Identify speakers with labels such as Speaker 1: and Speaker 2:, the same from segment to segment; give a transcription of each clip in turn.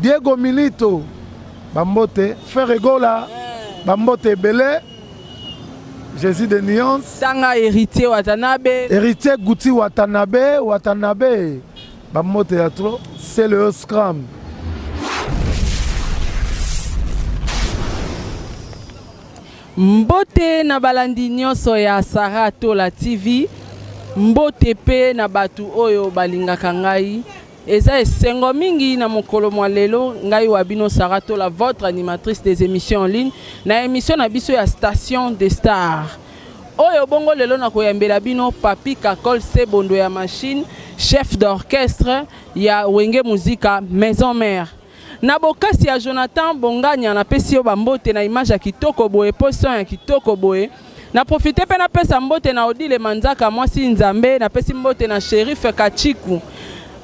Speaker 1: Diego Milito, Bambote, Ferregola, Bambote Belé, Jésus de Nyons.
Speaker 2: Tanga héritier Watanabe.
Speaker 1: Héritier Gouti Watanabe, Bambote Yatro, c'est le Scrum.
Speaker 2: Mbote na balandi nyonso ya Sarah Tola TV. Mbote pe na batu oyo balingaka ngai. Eza esengo mingi na mokolo mwa lelo ngai wabino Sarah Tola, votre animatrice des émissions en ligne na émission na biso ya Station des Stars. Oyo bongo lelo na koyambela bino Papi Kakol Sebondo ya machine, chef d'orchestre ya Wenge Muzika Maison Mère. Na bokasi ya Jonathan Bonganya na pesi yo bambote na image ya kitoko boye, poson ya kitoko boye. Na profite pe na pesa mbote na Odile Manzaka mwasi Nzambe, na pesi mbote na Sheriff Kachiku.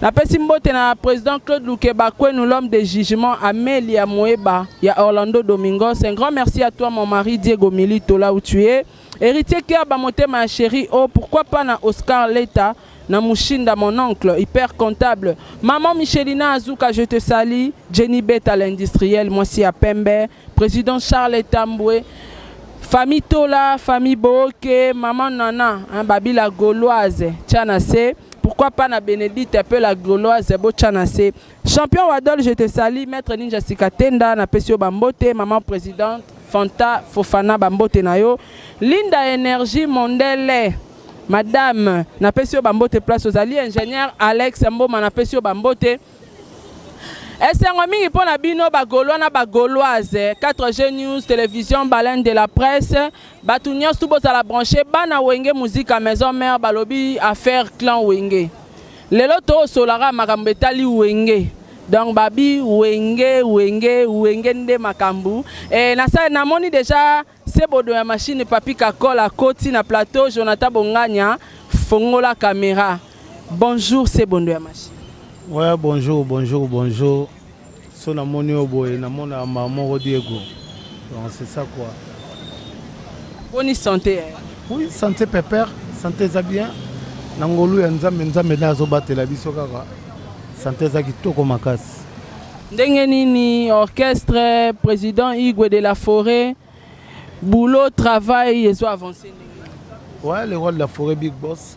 Speaker 2: Na pesi mbote na président Claude Lukebakwenu, l'homme de jugement, Amélia Moeba ya Orlando Domingos. Un grand merci à toi mon mari Diego Milito là où tu es. Héritier Kia Bamote ma chérie, oh pourquoi pas na Oscar Leta, na Mushinda mon oncle, hyper comptable. Maman Michelina Azuka, je te salue. Jenny Beta l'industriel, moi si à Pembe. Président Charles Tamboué. Famille Tola, famille Boke, maman Nana, hein, Babi la Gauloise, Tchanase. Pourquoi pas na Bénédicte, un peu la Gauloise, Bo Tchanase. Champion Wadol, je te salue. Maître Ninja Sikatenda, na Pesio Bambote, maman présidente, Fanta Fofana Bambote Nayo. Linda Énergie Mondele. Madame, na Pesio Bambote place aux alliés, ingénieur Alex Mboma na Pesio Bambote. Esengo mingi pour na bino bagolois na bagoloise 4G News, télévision, baleine de la presse. Batu nyos tout boza la branché bana Wenge Muzika Maison Mère balobi affaire clan Wenge. Lelo to solara makambo etali Wenge. Donc babi Wenge nde makambu. Et na sa na moni déjà Sebondo ya machine Papi Kakol à Koti na plateau Jonathan Bonganya fongola caméra. Bonjour Sebondo ya machine.
Speaker 1: Ouais, bonjour. So na moni oboye na mona maman Diego. Donc c'est ça quoi.
Speaker 2: Bonne santé.
Speaker 1: Oui, santé pépère, santé za bien. Nangolu ya nzambe nazo batela biso kaka. Santé za kitoko makasi.
Speaker 2: Ndenge nini orchestre président Igwe de la Forêt boulot travail et so avancé.
Speaker 1: Ouais, le rôle de la Forêt Big Boss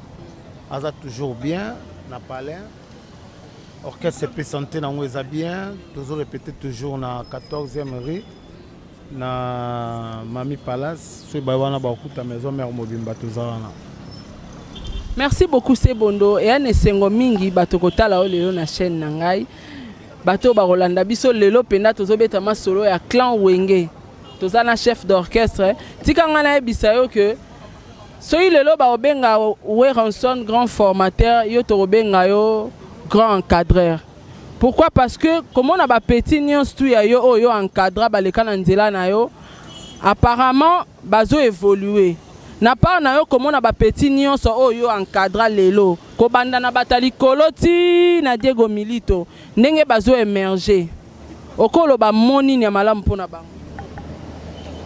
Speaker 1: a toujours bien na palais. Orchestre CP Santé na ngweza bien, toujours répété toujours na 14e rue na Mami Palace, so bawana ba okuta Maison Mère Mobimba tozana.
Speaker 2: Merci beaucoup Sebondo et ane sengo mingi bato kotala o lelo na chaîne na ngai. Bato ba Rolanda biso lelo penda tozobeta ma solo ya clan Wenge. Tozana chef d'orchestre, tika ngana ebisa yo que soyi lelo ba obenga Werenson grand formateur, yo to obenga yo grand encadreur. Pourquoi? Parce que comme on a ba petit nyons tout ya yo yo encadra ba leka na nzela na yo apparemment bazo évoluer. Na part na yo comme on a ba petit nyons yo encadra lelo ko banda na batali koloti na Diego Milito ndenge bazo émerger. Okolo ba moni ni malamu pona bango.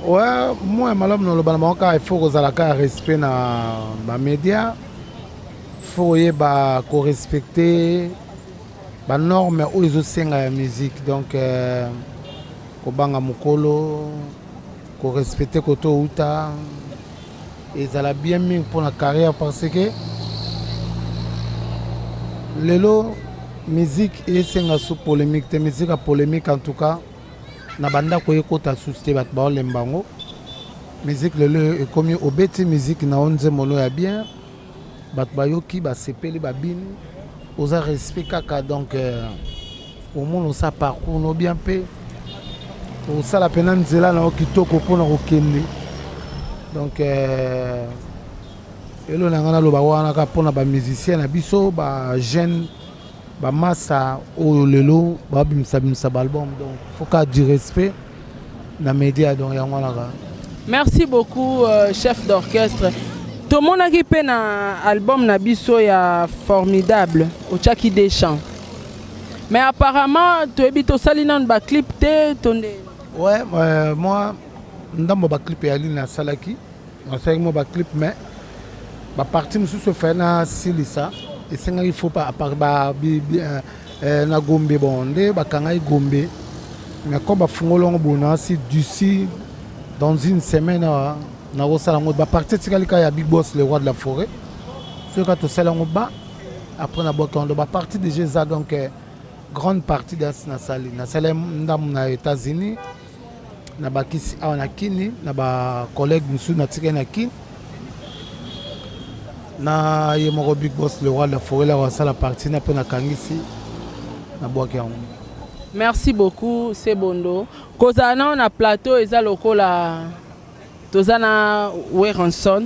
Speaker 1: Ouais, moi malamu no lo bana il faut que za la respect na ba média. Faut ko respecter ba normes ou les osenga ya musique donc ko banga mukolo ko respecter koto uta et ça la bien mis pour la carrière parce que lelo musique et senga sous polémique te musique a polémique en tout cas na banda ko ekota susté bat ba lembango musique lelo est comme obeti musique na onze mono ya bien. Batbayoki ba sepeli ba bini oza respect kaka donc au monde on sa parcours no bien pe au sala pena nzela na okitoko pona kokende donc elo na ngana lo ba wana ka pona ba musicien na biso ba jeune ba massa o lelo ba bimsa ba album donc faut ka du respect na média donc ya ngwana ka.
Speaker 2: Merci beaucoup chef d'orchestre. Tout le monde a qui peine un album Nabiso ya formidable au Tchaki des Champs. Mais apparemment, tu habites au Salinan ba clip te tonde.
Speaker 1: Ouais, moi ndambo ba clip ya lina salaki. On sait moi ba clip mais ba partie musu se fait na silisa et c'est il faut pas par ba na Gombe bon nde bakanga Gombe mais comme bafungolongo bona si d'ici dans une semaine na rosala ngo ba partie tikalika ya Big Boss le roi de la forêt ce que to sala ngo ba après na bokondo ba partie de Jeza donc grande partie de na sala ndam na États-Unis na bakisi na kini na ba collègue musu na tika na kini na yemoko Big Boss le roi de la forêt la wasala partie na pe na kangisi na bokondo.
Speaker 2: Merci beaucoup, c'est Bondo. Kozana na plateau eza lokola tozana Weranson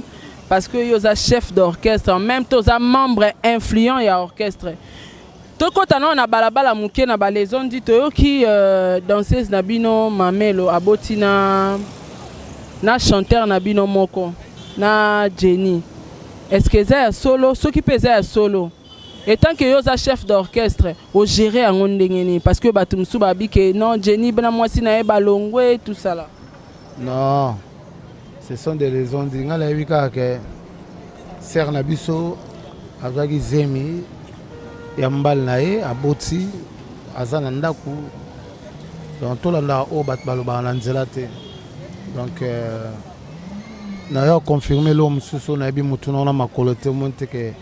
Speaker 2: parce que yoza chef d'orchestre en même temps toza membre influent ya orchestre. Tokotana na balabala muke na balezon dit toyoki danseuse na bino Mamelo aboti na chanteur na bino moko na Jenny. Est-ce que c'est solo ce qui pèse solo? Et tant que yoza chef d'orchestre, au gérer à ngondengeni parce que batumsu babi que non Jenny bena mwasi na balongwe tout ça là.
Speaker 1: Non. Ce sont des raisons dinga la wika que ser na biso azaki zemi ya mbal nae aboti azana ndaku donc to landa o bat baloba na nzela te donc na yo confirmer l'homme suso na bi mutuna na makolote monte que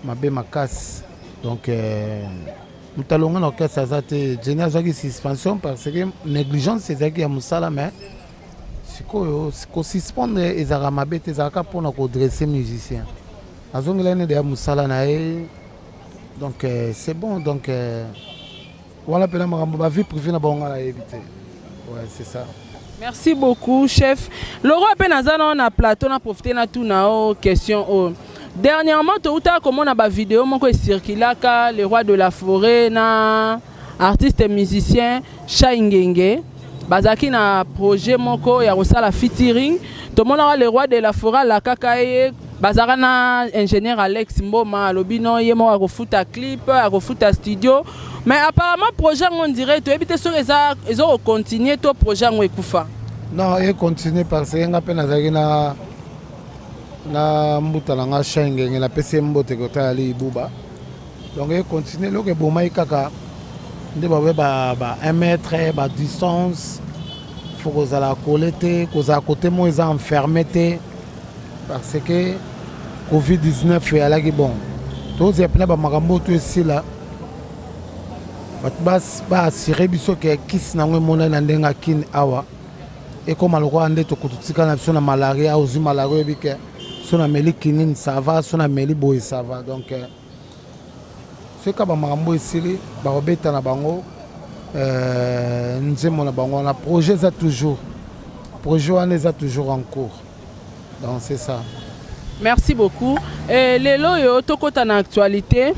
Speaker 1: mabe makas donc mutalonga na orchestre azate Jenny azaki suspension parce que négligence ezaki ya musala mais sikoyo suspendre ezaka mabe te ezaka mpona kodresser musicien azongela ene deya musala na ye donc c'est bon donc wana mpena makambo bavie privé na bango na yebi te ouais c'est ça.
Speaker 2: Merci beaucoup chef. Loro ape naza na plateau na profiter na tout na question dernièrement touta comment na ba vidéo moko circulaka le roi de la forêt na artiste musicien Chaingenge bazaki na projet moko ya kosala featuring to mona le roi de la forêt la kakaye bazaka na ingénieur Alex Mboma alobino ye mo akofuta clip akofuta studio mais apparemment projet on dirait to ebite sur ezo continuer to projet on ekufa.
Speaker 1: Non et continuer parce que nga pe nazaki na mbuta na nga Chaingenge na pese mbote kota ali Ibuba donc et continuer lo ke bomai kaka nde bawe ba 1 mètre ba distance faut que la collecter que à côté moi ils enfermé parce que Covid-19 est là qui bon tous les pneus ba makambo tout ici là ba assurer biso que kiss na ngwe na ndenga kin awa et comme aloko ande to kututika na biso na malaria ozu malaria bike so na meli kinini ça va so na meli boy ça va donc ce ka ba makambo ici ba obeta na bango nzemo na bango na projet ça toujours en cours donc c'est ça.
Speaker 2: Merci beaucoup. Et lelo yo tokota na actualité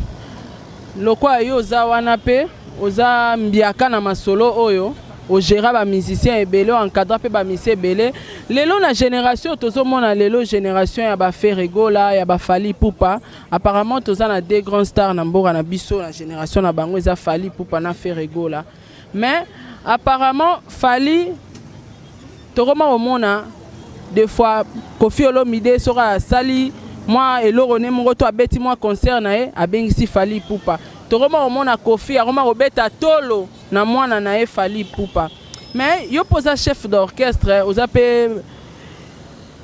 Speaker 2: lokwa yo za wana pe oza mbiaka na masolo oyo o gérer ba musicien ebele encadrer pe ba musicien ebele lelo na génération tozomona lelo génération ya ba Ferregola ya ba Fally Ipupa apparemment toza na deux grands stars na mboka na biso na génération na bango eza Fally Ipupa na Ferregola mais apparemment Fally tokoma omona des fois Koffi Olomide sera sali moi eloro ne moko to abeti moi concert na e abengisi Fally Ipupa tokoma omona Koffi aroma robeta tolo na mwana na e Fally Ipupa mais yo posa chef d'orchestre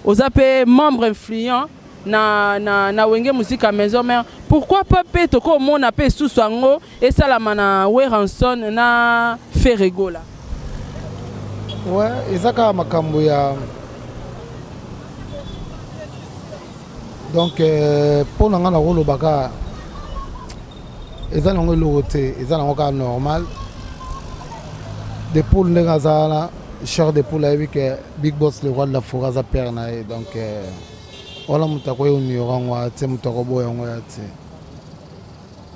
Speaker 2: ozape membre influent na wenge musique à maison mère pourquoi pas pe toko mona pe susango et salama na Weranson na Ferregola.
Speaker 1: Ouais ezaka makambo ya donc pour nga na rolo baka ezana ngo logote ezana ngo ka normal de poule nga zala cher de poule avec Big Boss le roi de la forêt za père na donc wala mutako yo ni rangwa te mutako boyo ngo ya te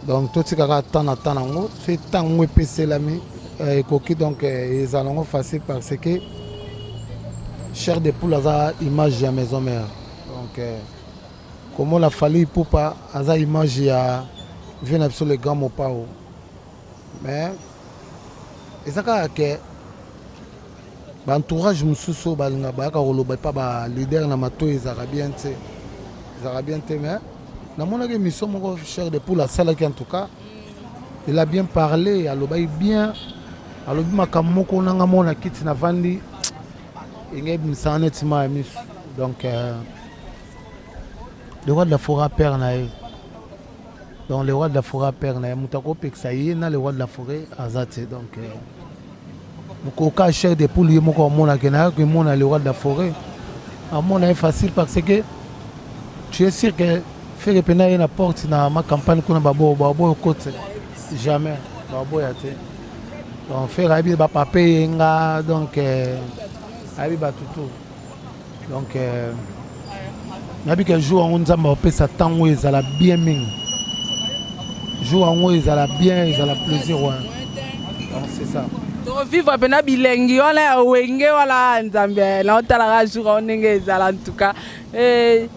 Speaker 1: donc tout tika ka tana ngo fait tant mo pese lami koki donc ezana ngo facile parce que cher de poule za image ya maison mère donc comment la Fally Ipupa aza image ya vient sur le grand mopao mais ezaka ke ba entourage mususu balinga ba ka roloba pa ba leader na mato ezaka bien te mais na mona ke mission moko cher de poule sala ki en tout cas il a bien parlé, alobai bien, alobi makamoko nanga mona kiti na vandi, inge bimsane tima emis. Donc le roi de la forêt perd nae. Donc le roi de la forêt perd nae, mutako peksaye na le roi de la forêt azate. Donc mukoka cher de poules moko mona kena que mona le roi de la forêt. À mon est facile parce que tu es sûr que faire repéner une porte dans ma campagne qu'on a babo côté jamais babo yate. Donc faire abi ba papier nga donc abi ba tout. Donc nabi que jour on nzamba pe sa temps où ils ala bien ming. Jour où ils ala bien, ils ala plaisir ouais. Donc c'est ça.
Speaker 2: To vivre pena bilengi wana wenge wala nzambe na otala jour onenge ezala en tout cas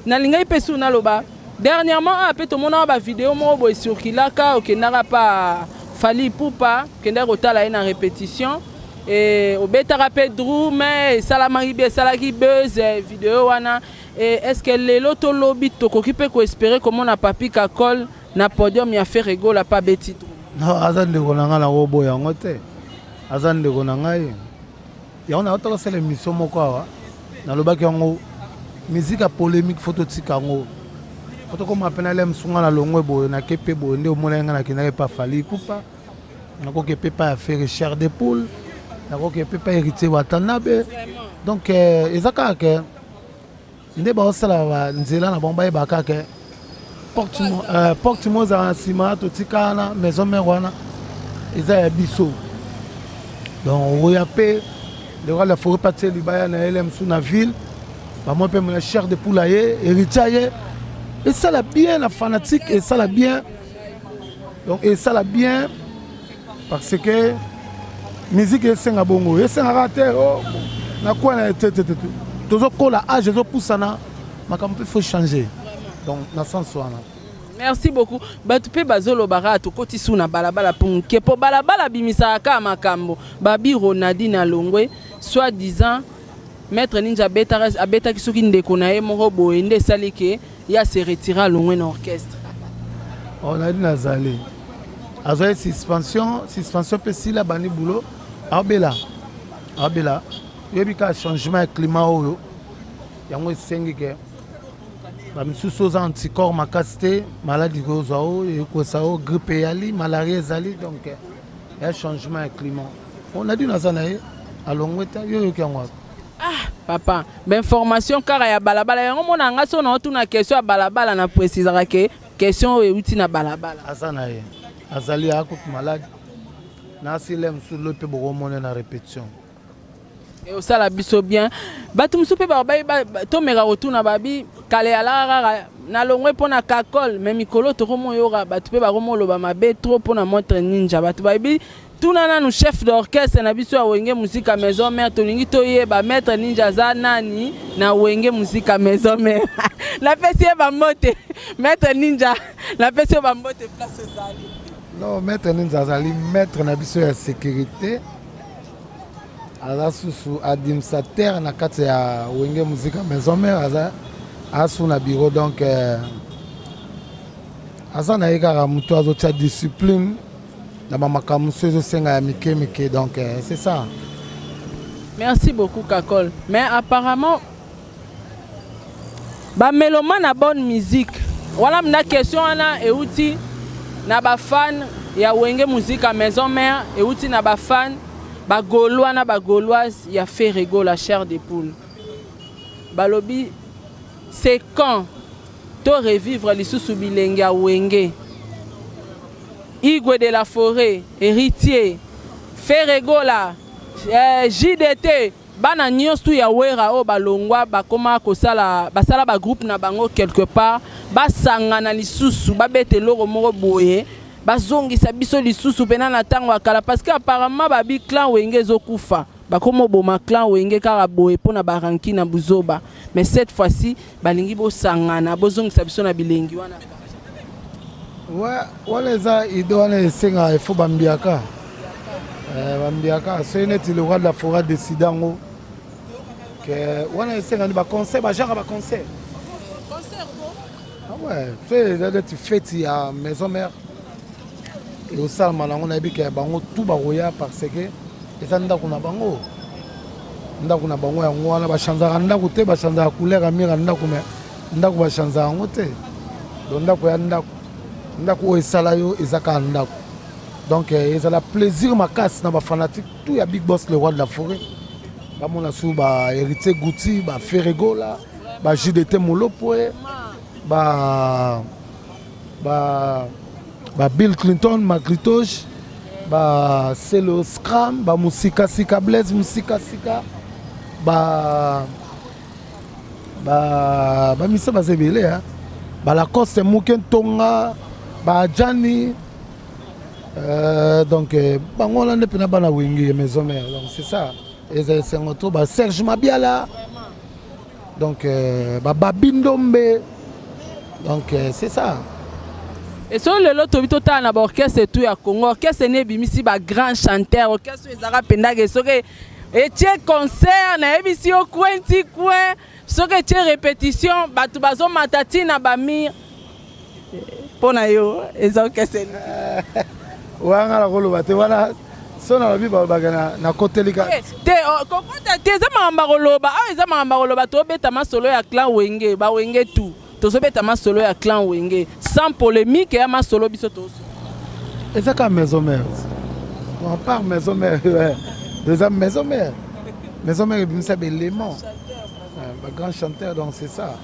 Speaker 2: na linga ipesu na loba dernièrement après tout mona ba vidéo mo boy circulaka okendaka pa Fally Ipupa kenda kotala na répétition et obetaka pe drum mais salamaki be salaki buzz vidéo wana est-ce que lelo to lobi to kokipe ko espérer comment na papi kakol na podium ya faire rigolo pas beti drum
Speaker 1: non azande konanga na robo yango te azande konangai ya on a autre c'est l'émission moko awa na lobaki yango musique à polémique photo tikango photo comme appena lem sunga na longwe boye na kepe boye nde omona nga na kinaka pa Fally Ipupa na ko kepe pa faire chair de poule na ko kepe pa héritier watanabe donc ezaka ke nde ba osala ba nzela na bomba ebaka ke porte mo za sima to tikana maison mère wana eza ya biso. Donc, on a fait le roi de la forêt partir libaya na LM sous la ville. Moi, je suis chair de poulailler, héritier. Et ça l'a bien, la fanatique, et ça l'a bien. Donc, et ça l'a bien, parce que la musique est un bongo. Et c'est un raté. Na quoi na tête. Tout ça, quand la âge, je pousse na, il faut changer. Donc, dans ce sens là.
Speaker 2: Merci beaucoup. Batupe bazolo barato koti suna balabala punke po balabala bimisaka makambo babi Ronadi na Longwe soi-disant maître Ninja abeta kisoki ndeko na ye moko boye nde salike ya se retira Longwe na orchestre.
Speaker 1: On a dit nazali. Azoye suspension pe sila bani boulot abela. Yebika changement de climat oyo. Yango sengike. Bamisusu oza anticorps makasi maladie kozwa o ekosa o grippe yali malaria ezali donc ya changement ya climat on a dit naza na ye alongwe ta yo yoki yango
Speaker 2: papa information kaka ya balabala yango mona nga so na otuna question ya balabala na précisera ke question oyo euti na balabala
Speaker 1: aza na ye azali akoki malade nasile msusu lo mpe bokomona na répétition
Speaker 2: et au sala biso bien batu musupe ba to mera rotuna babi kale ala na Longwe pona kakol mais mikolo to komo yora batu pe ba komo loba mabe trop pona montre ninja batu babi tunana nu chef d'orchestre na biso ya wenge musique à maison mère to lingi to yeba maître ninja za nani na wenge musique à maison mère la fesse ba mote maître ninja la fesse ba mote place zali
Speaker 1: non maître ninja zali maître na biso ya sécurité aza susu administrateur na kati ya wenge musique à maison mère aza asu na bureau donc aza na ye kaka moto azotia discipline na bamakambo mosusu ezosenga ya mike donc c'est ça.
Speaker 2: Merci beaucoup Kakol. Mais apparemment ba mélomane na bonne musique wala mna question ana euti na ba fan ya wenge musique à maison mère euti na ba fan ba gaulois na ba gauloise ya fait rigolo la chair de poule balobi c'est quand to revivre lisusu bilenge ya wenge Igwe de la forêt héritier Ferregola JDT bana nyonso ya wera o balongwa bakoma kosala basala ba groupe na bango quelque part basangana lisusu babete loko moko boye bazongisa biso lisusu pena na tango akala parce que apparemment babi clan wenge zokufa bakomo boma clan wenge kaka boye pona baranki na buzoba mais cette fois-ci balingi bosangana bozongisa biso na bilengi wana
Speaker 1: ouais wala za ido wana esenga il faut bambiaka bambiaka c'est net le roi de la forêt décidango que wana esenga ni ba concert ba genre ba concert ah ouais fait tu fête à maison mère et au salma nango na bika bango tout baroya parce que eza ndako na bango yango wana bachanzaka ndako te bachanzaka couleur ya mire ya ndako me ndako bachanzaka yango te donc ndako ya ndako oyo esala yo eza kaka ndako donc ezala plaisir makasi na bafanatique tout ya big boss le roi de la forêt bamona su bahéritier gouti baferegola bajdt molopoe Bill Clinton macritoge selo scram musikasika blaise musikasika bamisa bazebele balacoste muke ntonga bajani donc bango wana nde mpena bana wingi maison mère donc c'est ça esengo to Serge Mabiala donc Babindombe donc c'est ça.
Speaker 2: Et sur le lot tobito ta na orchestre tout ya Congo orchestre ne bimisi ba grand chanteur orchestre ezaka pendage soke etie concert na ebisi o kwenti kwe soke etie répétition batu bazo matati na bamir pona yo eza orchestre
Speaker 1: wanga la koloba te wana sona la biba bagana na kotelika
Speaker 2: te kokota te za mamba koloba a eza mamba koloba to beta masolo ya clan wenge ba wenge tout tozobeta masolo ya clan wenge sans polémique ya masolo biso toso
Speaker 1: ezaka maison mère on part maison mère les maison mère bimisa belément un grand chanteur donc c'est ça.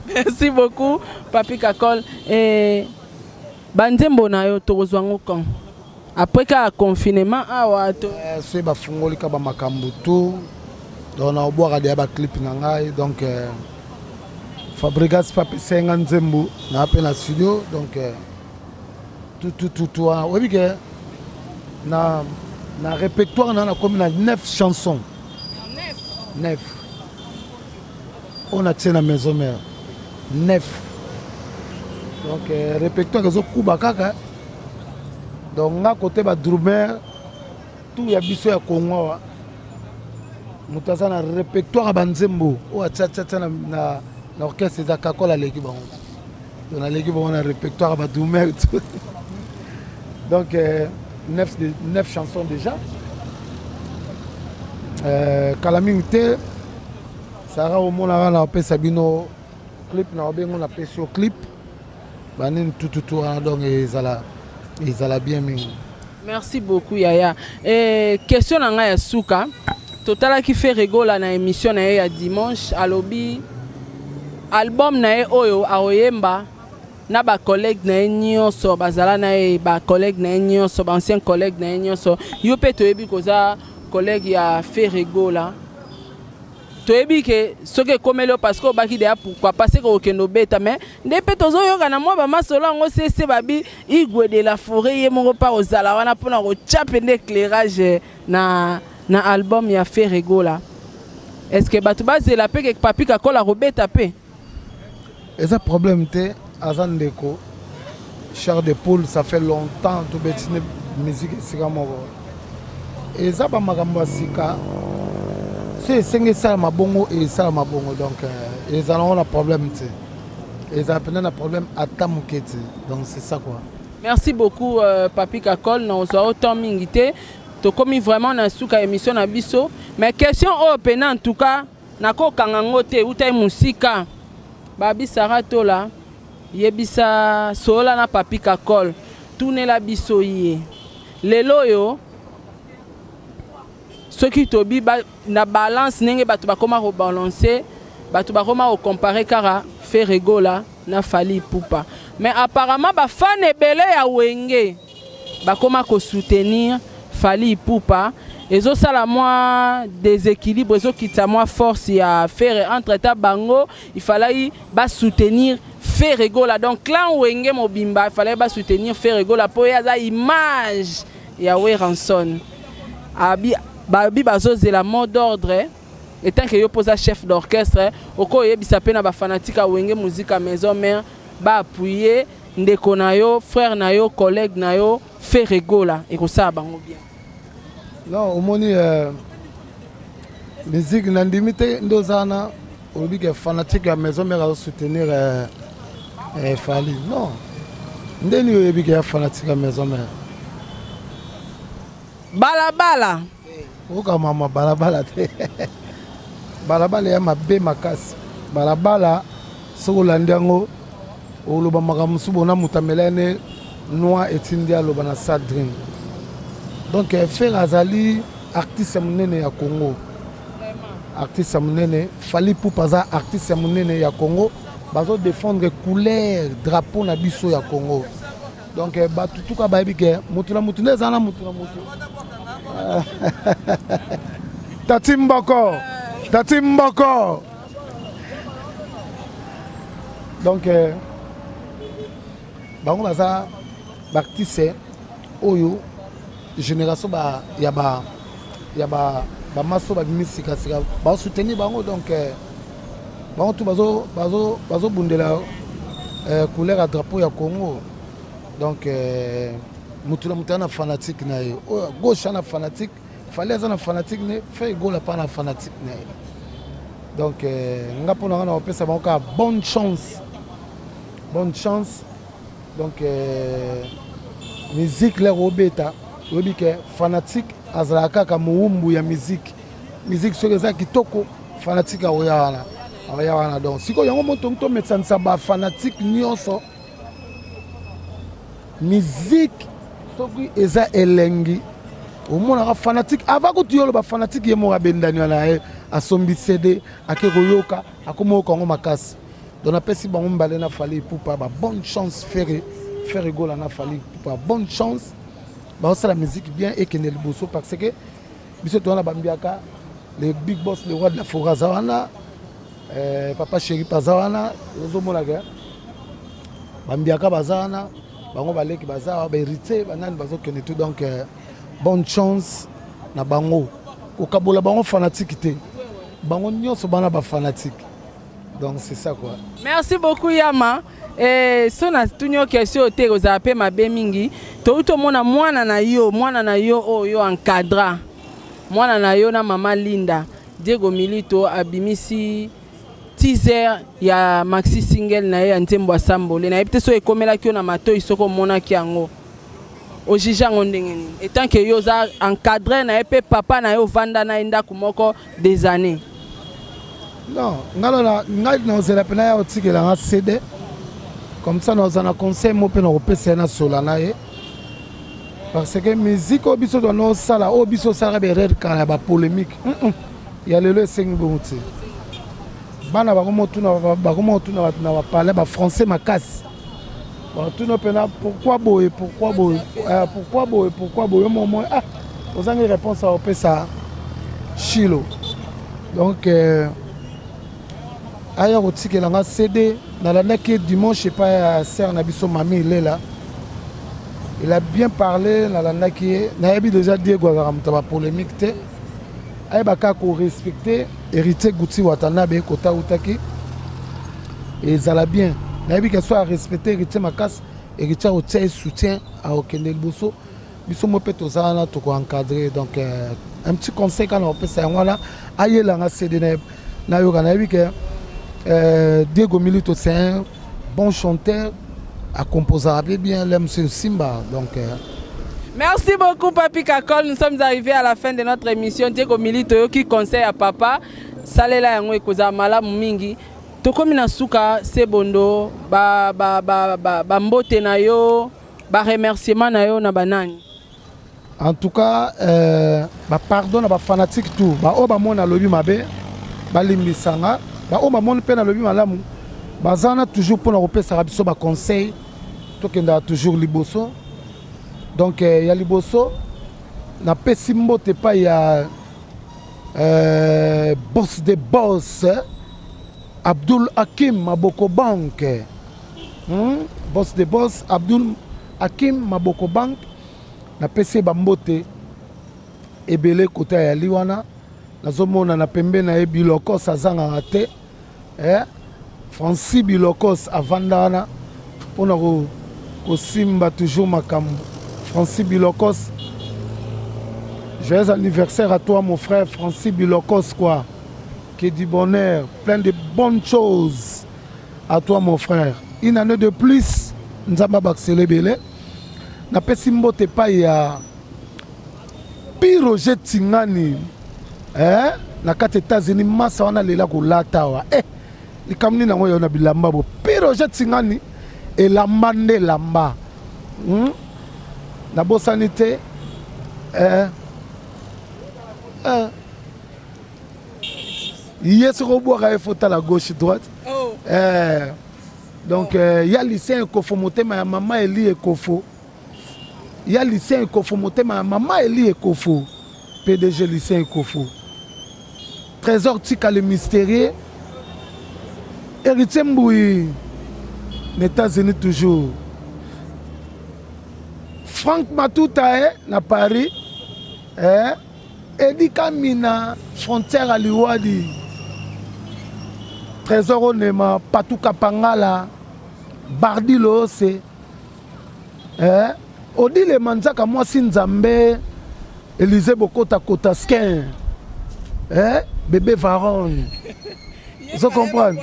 Speaker 2: Merci beaucoup Papi Kakol et banzembo na yo tokozwango quand après ka confinement awa to
Speaker 1: c'est bafungoli ka ba makambo tout donc na obwaka dia ba clip na ngai donc Fabrigas Papi Senga Nzembo na appel na studio donc tout oui que na répertoire na comme na 9 chansons 9 on a tient la maison mère 9 donc répertoire que kuba kaka donc na côté ba drummer tout ya biso ya Congo wa mutaza na répertoire ba Nzembo o tcha na l'orchestre c'est Kakol à l'équipe on a l'équipe on a un répertoire à Doumer donc 9 chansons déjà Calamité Sarah au monde a appelé Sabino clip na on a appelé sur clip banin tout donc ils allaient bien mis.
Speaker 2: Merci beaucoup Yaya et question na ya Souka total qui fait rigoler na émission na ya dimanche à lobby album na ye oyo aoyemba na ba collègue na ye nyonso bazala na ye ba collègue na ye nyonso ba ancien collègue na ye nyonso yo pe toyebi koza collègue ya Ferregola toyebi ke soki ekomeli parce que obaki deya pourquoi parce que okende obeta mais nde mpe tozoyoka na mwa bamasolo yango sese babi igwe de la forêt ye moko mpa kozala wana mpona kotya pende éclairage na album ya Ferregola est ce que bato bazela mpe ke Papi Kakol akobeta mpe
Speaker 1: et ça problème te azandeko Char de Poule ça fait longtemps to betine musique sika moko et ça ba makambo sika c'est senge ça mabongo et ça mabongo donc ils ont un problème te ils ont un problème à tamukete donc c'est ça quoi.
Speaker 2: Merci beaucoup Papi Kakol na ozo autant mingité to komi vraiment na suka émission na biso mais question open en tout cas na ko kangango te utai musika Babi Saratola yebisa sola na Papi Kakol tunela biso ye lelo yo soki tobi na balance nenge batu bakoma ko balancer batu bakoma ko comparer kara Ferregola na Fally Ipupa mais apparemment ba fan ebele ya wenge bakoma ko soutenir Fally Ipupa ezo sala moi déséquilibre ezo kita moi force ya faire entre ta bango il fallait ba soutenir Ferregola donc clan wenge mobimba il fallait ba soutenir Ferregola pour ya za image ya Weranson abi babi bazozela mot d'ordre étant que yo posa chef d'orchestre oko yebisa pe na ba fanatique wenge musique maison mère ba appuyer ndeko na yo frère na yo collègue na yo Ferregola et ko sa bango bien.
Speaker 1: Non, au moni musique n'andimité ndozana obi que fanatique à maison mère à soutenir Fally non ndeni oyebi ke ya fanatique ya maison mère
Speaker 2: balabala
Speaker 1: oka mama balabala te balabala ya mabe makasi balabala soki olandi yango oloba makambo mosusu bona moto amela ene noi etindi aloba na sadrin donc Fer azali artiste ya monene ya Congo artiste ya monene Fally Ipupa aza artiste ya monene ya Congo bazo défendre couleur drapeau na biso ya Congo donc bato tuka bayebi ke motu na motu nde eza na motu na motu Tati Mboko donc bango baza baartiste oyo génération ya bamaso babimisikasika basoutenir bango donc bango tu bazobundela couleur ya drapeau ya Congo donc mutu na mutu ana fanatique na ye oyo gauche ana fanatique Fally aza na fanatique ne Fer Egola pa na fanatique na ye donc nga mpona nga na opesa bango kaka bonne chance donc musique lere obeta oyebi ke fanatique azalaka kaka mowumbu ya musique soki eza kitoko fanatique aoya wana donc sikoyo yango moto tomesanisa bafanatique nyonso musique soki eza elengi omonaka fanatique ava kutu yolo bafanatique ye moko abendani wana ye asombi cd ake koyoka akomoyoka yango makasi donc napesi bango mbale na Fally Ipupa bonne chance Fer Egola na Fally Ipupa bonne chance baosala musique bien ekende liboso parce que biso towana bambiaka le big boss le roi de la forêt aza wana papa chéri aza wana ozomonaka bambiaka baza wana bango baleki baza baheritier banani bazokende tout donc bonne chance na bango okabola bango fanatique te bango nyonso bana bafanatique donc c'est ça quoi.
Speaker 2: Merci beaucoup Yama. So na tunyo question te kozala pe mabe mingi toutomona mwana na yo oyo encadra mwana na yo na mama Linda Diego Milito abimisi teaser ya maxi single na ye ya Nzembo Asambole na yebite so ekomelaki yo na matoi soko monaki yango ojija ngo ndenge nini etant que yo za encadré na ye pe papa na yo vanda na ndako moko des années.
Speaker 1: Non, ngai naozela pena ya otikela nga CD comme ça nous avons un conseil mo pe na kopesa na solana ye parce que musique obiso do no sala obiso sala be red kana ba polémique ya lelo esengi bonti bana bakomotuna ba parler ba français makasi batuna pena pourquoi boye moment vous avez une réponse à opesa chilo donc aya kotikela nga CD nalandaki dimanche pas sœur na biso mami Lela il a bien parlé nalandaki nayebi déjà Diego azaka moto ba polémique te ayebaka ko respecter héritier Guti Watanabe kota utaki ezala bien nayebi que soit respecter héritier makasi héritier otia soutien à okende liboso biso mo pe tozala to ko encadrer donc un petit conseil quand on peut ça wana ayela nga CD na yo kana yebi que Diego Milito c'est un bon chanteur à composer bien l'aime sur Simba donc
Speaker 2: Merci beaucoup Papi Kakol, nous sommes arrivés à la fin de notre émission. Diego Milito qui conseille à papa salela yango ekoza malamu mingi tokomi na suka sebondo ba mbote na yo ba remerciement na yo na banani.
Speaker 1: En tout cas pardon na ba fanatique tout ba o ba mona lobi mabe ba limbisanga ba o ba mona pe na lobi malamu bazana toujours pour na kopesa biso ba conseil tokenda toujours liboso donc ya liboso na pesi mbote pa ya boss de boss Abdul Hakim Maboko Bank boss de boss Abdul Hakim Maboko Bank na pesi ba mbote ebele kota ya liwana nazomona na pembe na Bilokos azanga te Francis Bilokos avandana pona ko simba toujours makambo Francis Bilokos, joyeux anniversaire à toi mon frère Francis Bilokos quoi. Que du bonheur, plein de bonnes choses à toi mon frère. Une année de plus nzamba bakisele ebele napesi mbote epai ya Pi Roger Tingani na kati États-Unis masa wana lela kolata awa likambo nini yango yo na bilamba bo Pi Roger Tingani elamba nde elamba nabosani te yesu kobwaka efota la gauche droite donc ya lycée ekofo motema ya mama Eli ekofo ya lycée ekofo motema ya mama Eli ekofo PDG lycée ekofo Trésor Tika le mystérieux Héritier Mboui les États-Unis toujours Franck Matuta na Paris Edi Kamina frontière à Liwadi Trésor Onema Patuka Pangala Bardi Loose Odile Manzaka Mwasi Nzambe Élisée Bokota Kotaskin bébé Varon vous comprenez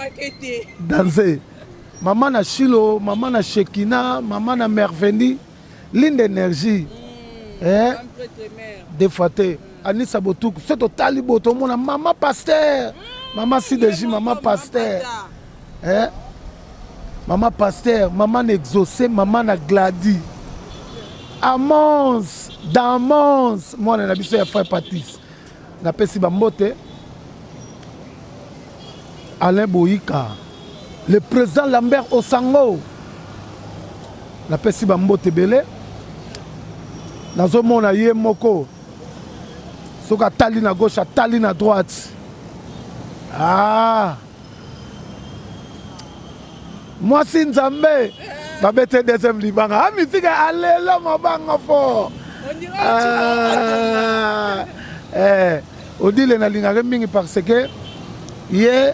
Speaker 1: danser maman na Chilo maman na Shekina maman na Mervendi ligne d'énergie des fois Anissa Botouk c'est total boto mona maman pasteur maman Sideji maman pasteur maman pasteur maman exaucé maman na Gladi Amons d'Amons moi na biso ya frère Patrice na pesi bambote Alain Boyika le président Lambert Osango na pesi bambote belé nazomona ye moko soka tali na gauche tali na droite Mwasi Nzambe babete deuxième libanga musique alela mabanga fort odile na lingaka mingi parce que ye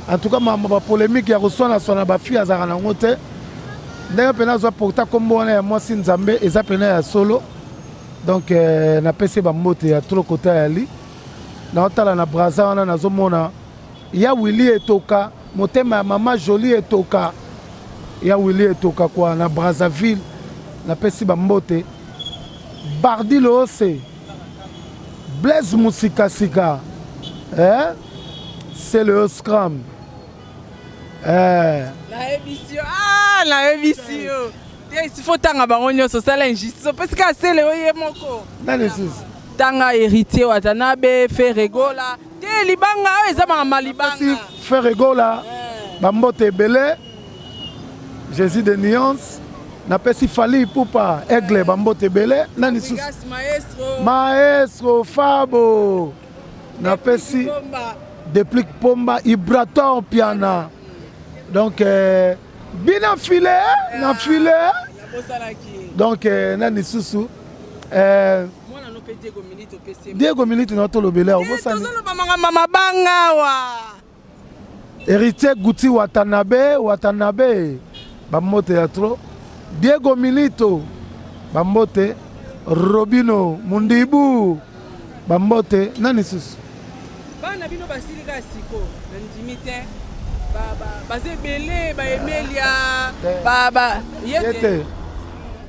Speaker 1: en tout cas ma polémique ya koswana swana ba fille azaka na ngote ndenge pena zo porta kombo wana ya Mwasi Nzambe eza pena ya solo donc na pese ba mote ya trop côté ya li na otala na braza wana nazomona ya Willy Etoka motema ya mama Jolie Etoka ya Willy Etoka kwa na Brazzaville na pesi ba mbote Bardi Loose Blaise Musikasika c'est le scrum
Speaker 2: la émission la émission il faut tanga bango nyonso sala injustice parce que c'est le oye moko tanga héritier Watanabe Ferregola te libanga eza mama libanga
Speaker 1: Ferregola bambote ebele Jésus de Nuance na pesi Fali Ipupa Aigle bambote ebele nani sus maestro Fabo na pesi Déplique Pomba Ibraton Piana donc bina filé na filé donc nani susu Diego Milito na tolobele obosani
Speaker 2: mama bangawa
Speaker 1: héritier Guti Watanabe bamote ya trop Diego Milito bamote Robino Mundibu bamote nani susu
Speaker 2: bana bino basilika siko na ndimite bazebele ba Emelia baba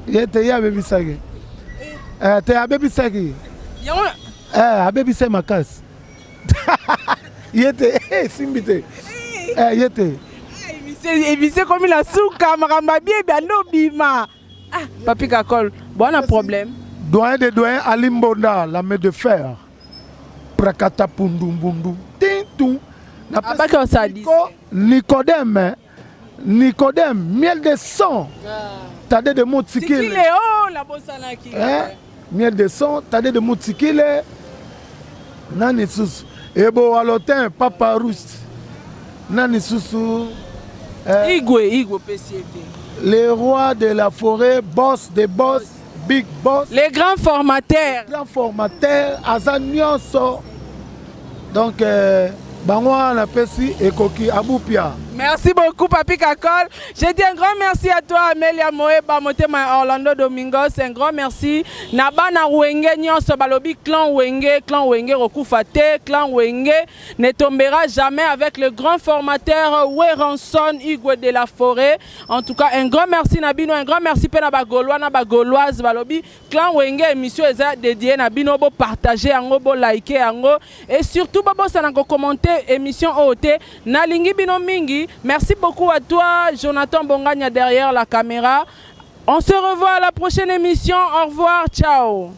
Speaker 1: yete ya bebisaki te abebisaki abebise makasi yete simbite yete
Speaker 2: ebise komi la suka makamba bien bando bima papi kakol bon problème
Speaker 1: doyen de doyen Alimbonda la main de fer prakata pundumbundu tintou na
Speaker 2: pas ça dit
Speaker 1: Nicodème miel de sang tade de motikile
Speaker 2: la bosana ki
Speaker 1: miel de sang tade de motikile nani susu ebo alotin papa rouge nani susu
Speaker 2: Igwe PCP
Speaker 1: les rois de la forêt boss des boss big boss
Speaker 2: les grands formateurs
Speaker 1: azanyonso donc bango na pesi ekoki abupia
Speaker 2: Merci beaucoup, Papi Kakol. Je dis un grand merci à toi, Amélia Moeba, Motema Orlando Domingos. Un grand merci. Nabana Wenge, Nyonso Balobi, clan Wenge, Rokufate, clan Wenge ne tombera jamais avec le grand formateur Weranson Hugo de la Forêt. En tout cas, un grand merci Nabino, un grand merci Pena Bagolois, Nabagoloise, Balobi, clan Wenge, émission est dédiée Nabino, bo partager, bo liker, et surtout, bo sanango commenter émission OT, Nalingi Bino Mingi. Merci beaucoup à toi, Jonathan Bongagna derrière la caméra. On se revoit à la prochaine émission. Au revoir, ciao.